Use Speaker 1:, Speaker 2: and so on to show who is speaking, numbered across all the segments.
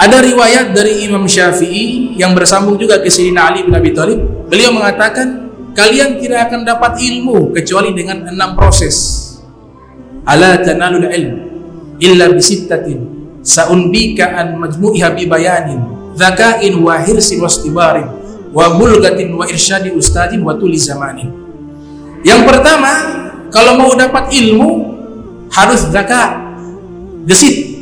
Speaker 1: Ada riwayat dari Imam Syafi'i yang bersambung juga ke Sayyidina Ali bin Abi Thalib. Beliau mengatakan, kalian tidak akan dapat ilmu kecuali dengan 6 proses. Ala tanalul ilm illa bisittatin sa'unbika an majmu'iha bi bayanin dzaka'in wa hirsin wastibarin wa bulgatin wa irsyadi ustadin wa tuli zamanin. Yang pertama, kalau mau dapat ilmu harus zaka, gesit,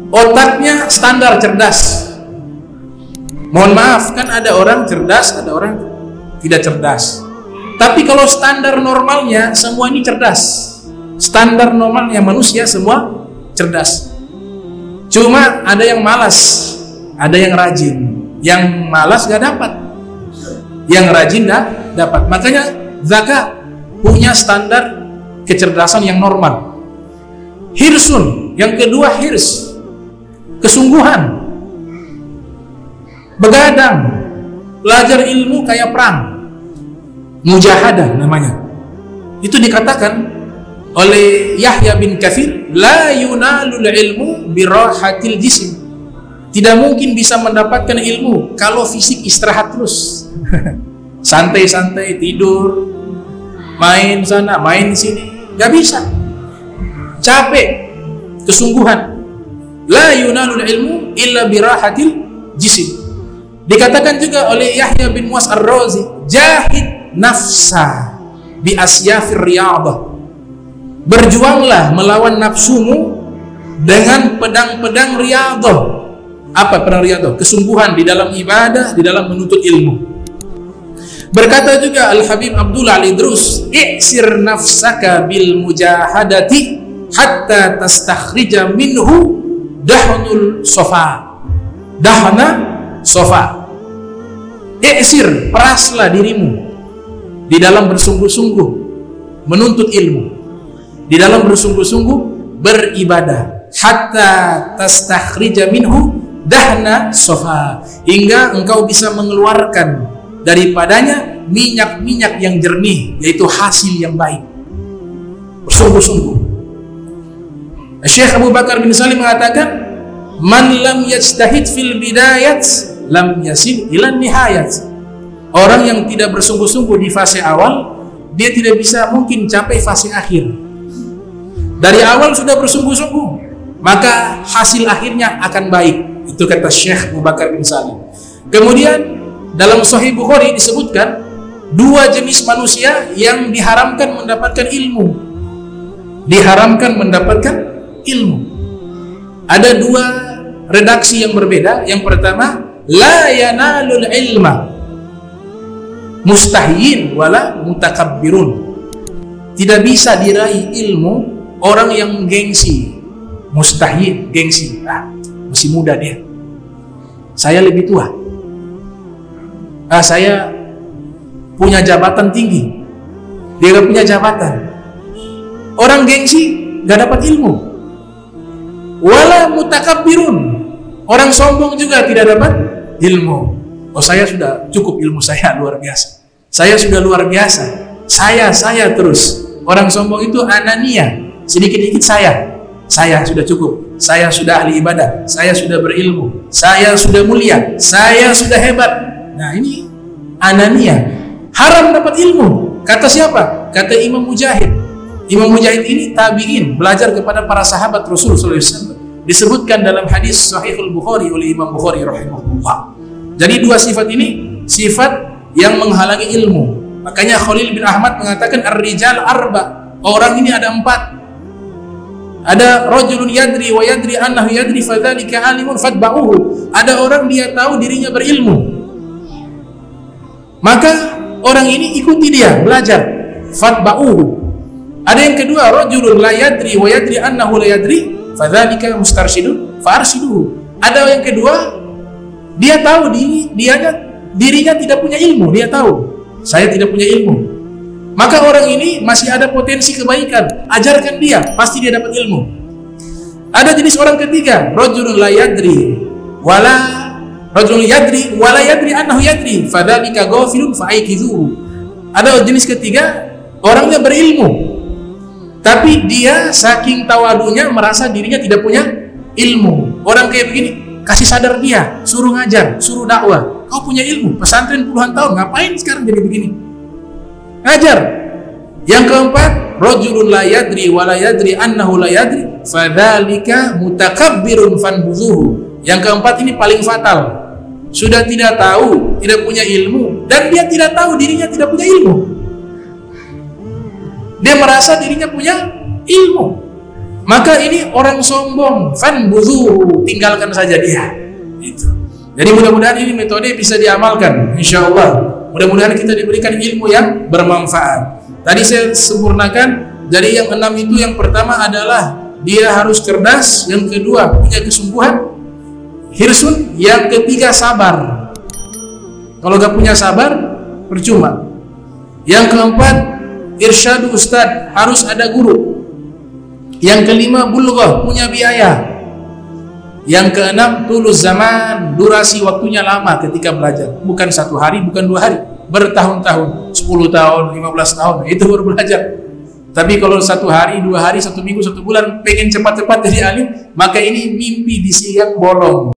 Speaker 1: otaknya standar cerdas. Mohon maaf, kan ada orang cerdas, ada orang tidak cerdas. Tapi kalau standar normalnya semua ini cerdas. Standar normalnya manusia semua cerdas. Cuma ada yang malas, ada yang rajin. Yang malas gak dapat, yang rajin gak dapat. Makanya zakat punya standar kecerdasan yang normal. Hirsun, yang kedua hirs, kesungguhan, begadang, belajar ilmu kayak perang, mujahadah namanya. Itu dikatakan oleh Yahya bin Katsir, la yunalul ilmu birahatil jism. Tidak mungkin bisa mendapatkan ilmu kalau fisik istirahat terus. Santai-santai, tidur, main sana, main sini, gak bisa. Capek, kesungguhan. La yunalul ilmu illa birahatil jism. Dikatakan juga oleh Yahya bin Mu'az Ar-Razi, jahid nafsa bi asyafir riyadah. Berjuanglah melawan nafsumu dengan pedang-pedang riyadah. Apa pedang riyadah? Kesungguhan di dalam ibadah, di dalam menuntut ilmu. Berkata juga Al-Habib Abdullah Al-Idrus, i'sir nafsaka bil mujahadati hatta tastakhrija minhu dahnul sofa. Dahna sofa. I'sir, peraslah dirimu di dalam bersungguh-sungguh menuntut ilmu, di dalam bersungguh-sungguh beribadah, hatta tastakhrija minhu dahna sofa, hingga engkau bisa mengeluarkan daripadanya minyak-minyak yang jernih, yaitu hasil yang baik. Bersungguh-sungguh. Syekh Abu Bakar bin Salim mengatakan, man lam yajtahid fil bidayat lam yasil ila nihayat. Orang yang tidak bersungguh-sungguh di fase awal, dia tidak bisa mungkin capai fase akhir. Dari awal sudah bersungguh-sungguh, maka hasil akhirnya akan baik. Itu kata Syekh Abu Bakar bin Salim. Kemudian dalam Sahih Bukhari disebutkan 2 jenis manusia yang diharamkan mendapatkan ilmu. Diharamkan mendapatkan ilmu. Ada 2 redaksi yang berbeda. Yang pertama, la yanalul ilma mustahyin wala mutakabbirun. Tidak bisa diraih ilmu orang yang gengsi. Mustahyin, gengsi. Masih muda dia, saya lebih tua, saya punya jabatan tinggi, dia gak punya jabatan. Orang gengsi gak dapat ilmu. Wala mutakabbirun, orang sombong juga tidak dapat ilmu. Oh, saya sudah cukup, ilmu saya luar biasa, saya sudah luar biasa, saya terus. Orang sombong itu anania, sedikit-sedikit saya sudah cukup, saya sudah ahli ibadah, saya sudah berilmu, saya sudah mulia, saya sudah hebat. Nah, ini anania, haram dapat ilmu. Kata siapa? Kata Imam Mujahid. Imam Mujahid ini tabi'in, belajar kepada para sahabat Rasul sallallahu alaihi wasallam. Disebutkan dalam hadis Sahihul Bukhari oleh Imam Bukhari rahimahullah. Jadi 2 sifat ini sifat yang menghalangi ilmu. Makanya Khalil bin Ahmad mengatakan ar-rijal arba. Orang ini ada 4. Ada rajulun yadri wa yadri annahu yadri fadzalika alimun fatba'uhu. Ada orang dia tahu dirinya berilmu, maka orang ini ikuti dia, belajar, fatba'uhu. Ada yang kedua, rajulun la yadri wa yadri annahu la yadri fadzalika mustarsyidun fa'arshiduhu. Ada yang kedua, dia tahu dirinya tidak punya ilmu, dia tahu saya tidak punya ilmu, maka orang ini masih ada potensi kebaikan, ajarkan dia, pasti dia dapat ilmu. Ada jenis orang ketiga, rajulun la yadri wala rajulun yadri wala yadri annahu yadri fadzalika ghafilun fa'aikizuhu. Ada jenis ketiga, orangnya berilmu tapi dia saking tawadunya merasa dirinya tidak punya ilmu. orang kayak begini, kasih sadar dia, suruh ngajar, suruh dakwah. Kau punya ilmu, pesantren puluhan tahun, ngapain sekarang jadi begini? Ngajar. Yang keempat, rajulun la yadri wa la yadri annahu la yadri, fadzalika mutakabbirun fanbuzuhu. Yang keempat ini paling fatal. Sudah tidak tahu, tidak punya ilmu, dan dia tidak tahu dirinya tidak punya ilmu. Dia merasa dirinya punya ilmu. Maka ini orang sombong, fanbuzuhu, tinggalkan saja dia. Itu. Jadi mudah-mudahan ini metode bisa diamalkan, insya Allah. Mudah-mudahan kita diberikan ilmu yang bermanfaat. Tadi saya sempurnakan. Jadi yang 6 itu, yang pertama adalah dia harus cerdas, yang kedua punya kesungguhan, hirsun, yang ketiga sabar. Kalau gak punya sabar, percuma. Yang keempat, irsyadu ustad, harus ada guru. Yang kelima, bulghah, punya biaya. Yang keenam, tulus zaman, durasi waktunya lama ketika belajar. Bukan 1 hari, bukan 2 hari, bertahun-tahun, 10 tahun, 15 tahun, itu baru belajar. Tapi kalau 1 hari, 2 hari, 1 minggu, 1 bulan pengen cepat-cepat jadi alim, maka ini mimpi di siang bolong.